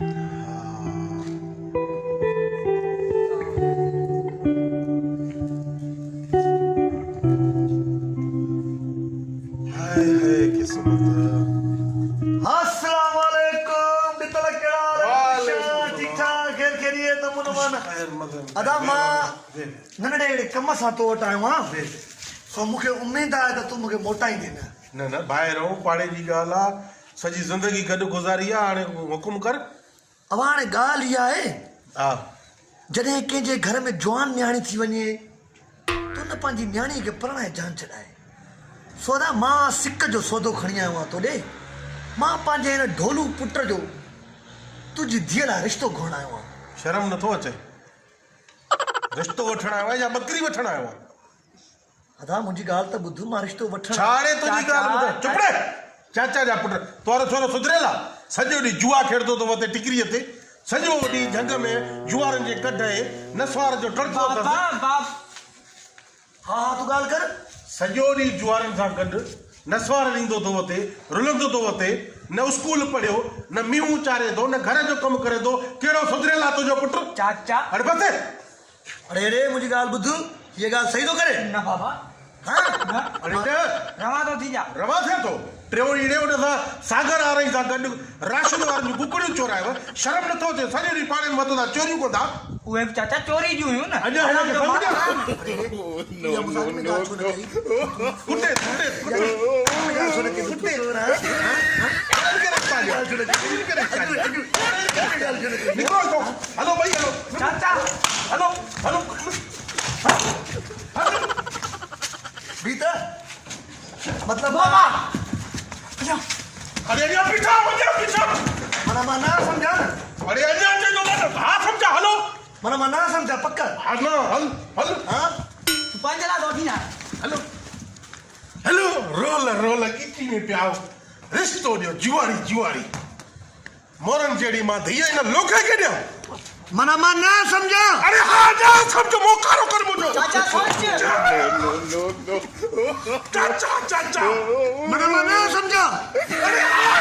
हाय हाय किस्मत अस्सलाम वालेकुम बितल केड़ा वालेकुम ठीक ठाक घेर खेरिए त मुन मन खैर मदन अदा मां नंढड़े कम सां तो वटि आयो आहियां सो मूंखे उमेद आहे त तूं मूंखे मोटाईंदे न न न ॿाहिरि ऐं पाड़े जी ॻाल्हि आहे सॼी ज़िंदगी गॾु गुज़ारी आहे हाणे हुकुम कर अब हाणे ॻाल्हि इहा आहे हा जॾहिं कंहिंजे घर में जवान न्याणी थी वञे त उन पंहिंजी न्याणीअ खे परणाए जान छॾाए सो अदा मां सिक जो सौदो खणी आयो आहियां तोॾे मां पंहिंजे हिन ढोलू पुट जो तुंहिंजी धीअ लाइ रिश्तो घुरण आयो आहियां शर्म नथो अचे रिश्तो वठण आयो आहे या बकरी वठण आयो आहे अदा मुंहिंजी ॻाल्हि त ॿुध मां रिश्तो वठण छाड़े तुंहिंजी ॻाल्हि ॿुधाए चुप रे चाचा जा पुट तोरो छोरो सुधरियल आहे सॼो ॾींहुं जुआ खेॾंदो अथव ते टिकरीअ ते सॼो ॾींहुं झंग में जुआरनि जे कढ नसवार जो टड़को अथसि हा हा तूं ॻाल्हि कर सॼो ॾींहुं जुआरनि सां गॾु नसवार ॾींदो अथव ते रुलंदो अथव ते न स्कूल पढ़ियो न मींहुं चारे थो न घर जो कमु करे थो कहिड़ो सुधरियल आहे तुंहिंजो पुटु चाचा अरे बस अरे रे मुंहिंजी ॻाल्हि ॿुध हीअ ॻाल्हि सही थो करे न बाबा हाँ अरे रवा तो थी जा रवा थिए थो टियों ॾींहुं उन सां सागर आरई सां गॾु राशन वारनि जूं कुकड़ियूं चोरायव शर्म नथो अचे सॼो ॾींहुं पाणे में मथो था चोरियूं कंदा उहे बि चाचा चोरी जूं हुयूं न अञा हिनखे सम्झ इहा मज़ाक में ॻाल्हि छो न कई कुटे कुटे ॻाल्हि छो न कई कुते निकिरो थो हलो भई हलो चाचा हलो हलो बीता मतलब बाबा अरे अञा पीछा माना मां ना समझा न अरे अञा अचे तो हा सम्झा हलो माना मां ना समझा पक्का हलो हल हल हाँ तू पंजला तो थी ना हलो हलो रोल रोल किची में पियाओ रिश्तो ॾियो जुआरी जुआरी मोरन जहिड़ी मां धीअ हिन लोखे खे ॾियो माना मां ना समझा अरे हा जा सम्झो मोकारो कर मुंहिंजो चाचा सोच चाचा चाचा माना मां ना समझा अरे हा